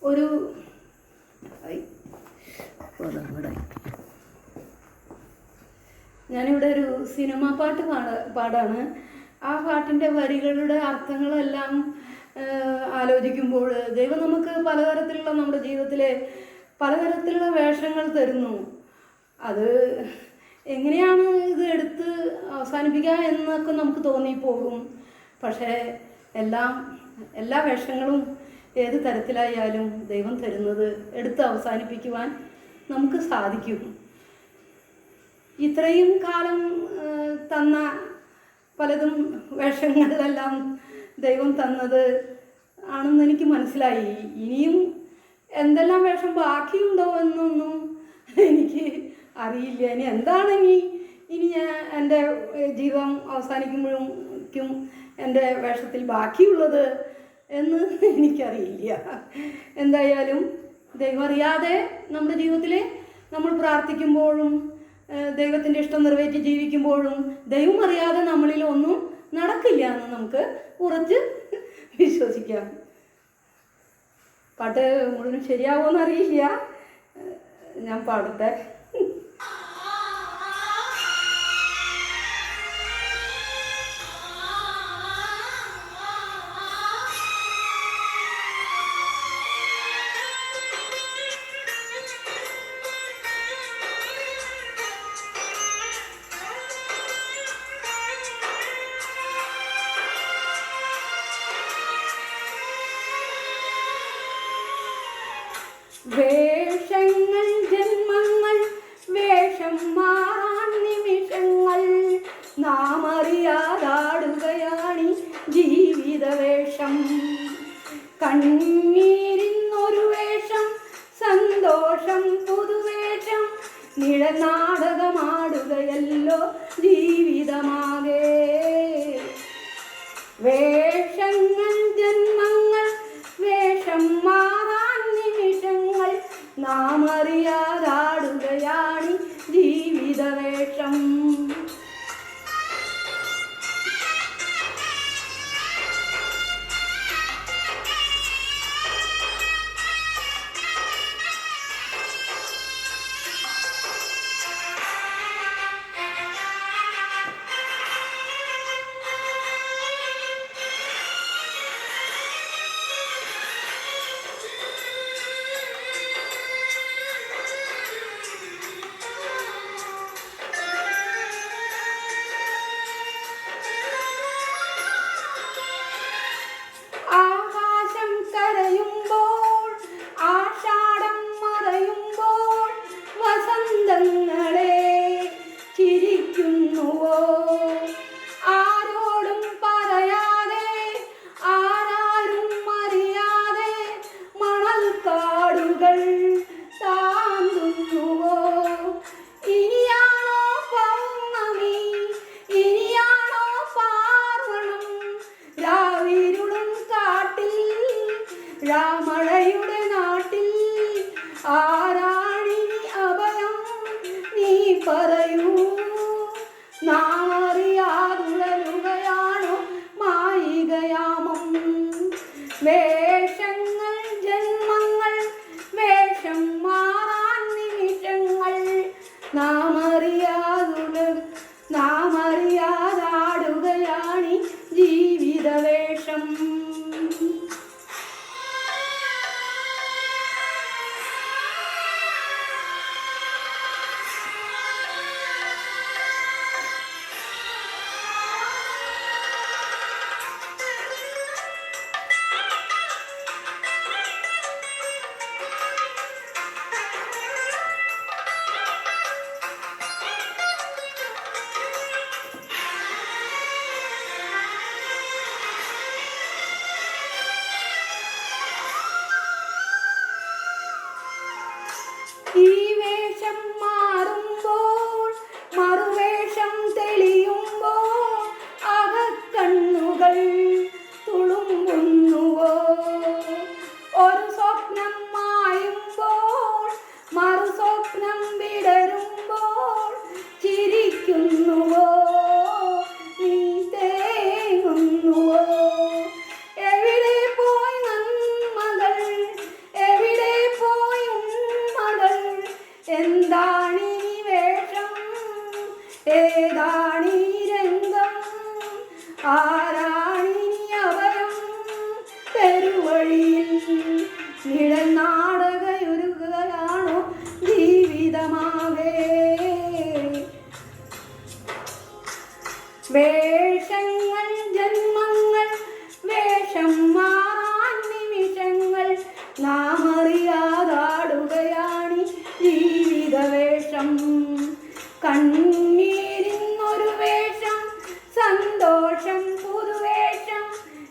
ഒരു ഞാനിവിടെ ഒരു സിനിമാ പാട്ട് പാടാണ്. ആ പാട്ടിൻ്റെ വരികളുടെ അർത്ഥങ്ങളെല്ലാം ആലോചിക്കുമ്പോൾ ദൈവം നമുക്ക് പലതരത്തിലുള്ള നമ്മുടെ ജീവിതത്തിലെ പലതരത്തിലുള്ള വേഷങ്ങൾ തരുന്നു. അത് എങ്ങനെയാണ് ഇത് എടുത്ത് അവസാനിപ്പിക്കുക എന്നൊക്കെ നമുക്ക് തോന്നിപ്പോകും. പക്ഷേ എല്ലാ വേഷങ്ങളും ഏത് തരത്തിലായാലും ദൈവം തരുന്നത് എടുത്ത് അവസാനിപ്പിക്കുവാൻ നമുക്ക് സാധിക്കും. ഇത്രയും കാലം തന്ന പലതും വേഷങ്ങളിലെല്ലാം ദൈവം തന്നത് ആണെന്ന് എനിക്ക് മനസ്സിലായി. ഇനിയും എന്തെല്ലാം വേഷം ബാക്കിയുണ്ടോ എന്നൊന്നും എനിക്ക് അറിയില്ല. ഇനി എന്താണ് ഇനി ഞാൻ എൻ്റെ ജീവിതം അവസാനിക്കുമ്പോഴേക്കും എൻ്റെ വേഷത്തിൽ ബാക്കിയുള്ളത് എന്ന് എനിക്കറിയില്ല. എന്തായാലും ദൈവം അറിയാതെ നമ്മുടെ ജീവിതത്തിൽ നമ്മൾ പ്രാർത്ഥിക്കുമ്പോഴും ദൈവത്തിൻ്റെ ഇഷ്ടം നിറവേറ്റി ജീവിക്കുമ്പോഴും ദൈവം അറിയാതെ നമ്മളിൽ ഒന്നും നടക്കില്ല എന്ന് നമുക്ക് ഉറച്ച് വിശ്വസിക്കാം. പാട്ട് മുഴുവൻ ശരിയാവുമെന്ന് അറിയില്ല, ഞാൻ പാടട്ടെ. വേഷങ്ങൾ ജന്മങ്ങൾ വേഷം മാറാൻ നിമിഷങ്ങൾ നാം അറിയാതാടുകയാണി ജീവിതവേഷം. കണ്ണീരിന്നൊരു വേഷം, സന്തോഷം പുതുവേഷം, നിഴനാടകമാടുകയല്ലോ ജീവിതമാകെ. വേഷങ്ങൾ ജന്മങ്ങൾ വേഷം മാറാൻ നിമിഷങ്ങൾ നാം അറിയാതാടുകയാണ് ജീവിതവേഷം. ആരോടും പറയാതെ ആരാരും അറിയാതെ മണൽക്കാടുകൾ താണ്ടുന്നുവോ. ഇനിയാണോ പൗർണമി, ഇനിയാണോ പാർവണം, രാവിരുളും കാട്ടിൽ രാമഴയുടെ നാട്ടിൽ ആരാണിനി അഭയം നീ പറയൂ. നാം അറിയാതുഴലുകയാണോ മായികയാമം. വേഷങ്ങൾ ജന്മങ്ങൾ വേഷം മാറാൻ നിമിഷങ്ങൾ നാം അറിയാതാടുകയാണ് ജീവിതവേഷം.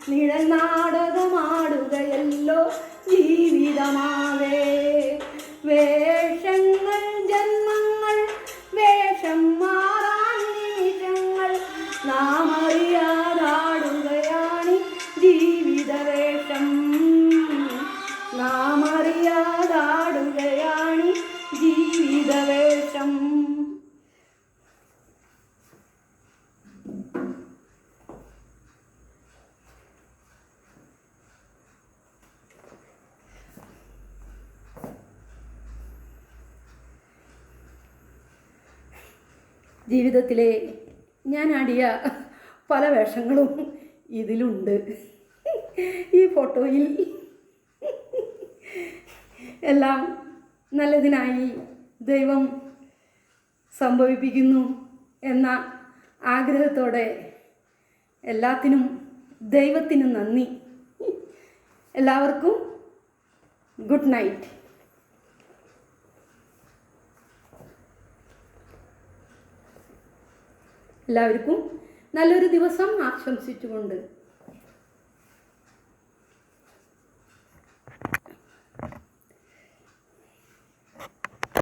നിഴൽ നാടകമാടുകയല്ലോ ജീവിതമാവേ. വേഷങ്ങൾ ജന്മങ്ങൾ വേഷം മാറാൻ നിമിഷങ്ങൾ നാം അറിയാതാടുകയാണ് ജീവിതവേഷം. നാം അറിയാതാടുകയാണ് ജീവിതവേഷം. ജീവിതത്തിലെ ഞാൻ ആടിയ പല വേഷങ്ങളും ഇതിലുണ്ട്. ഈ ഫോട്ടോയിൽ എല്ലാം നല്ലതിനായി ദൈവം സംഭവിപ്പിക്കുന്നു എന്ന ആഗ്രഹത്തോടെ എല്ലാത്തിനും ദൈവത്തിന് നന്ദി. എല്ലാവർക്കും ഗുഡ് നൈറ്റ്. എല്ലാവർക്കും നല്ലൊരു ദിവസം ആശംസിച്ചുകൊണ്ട്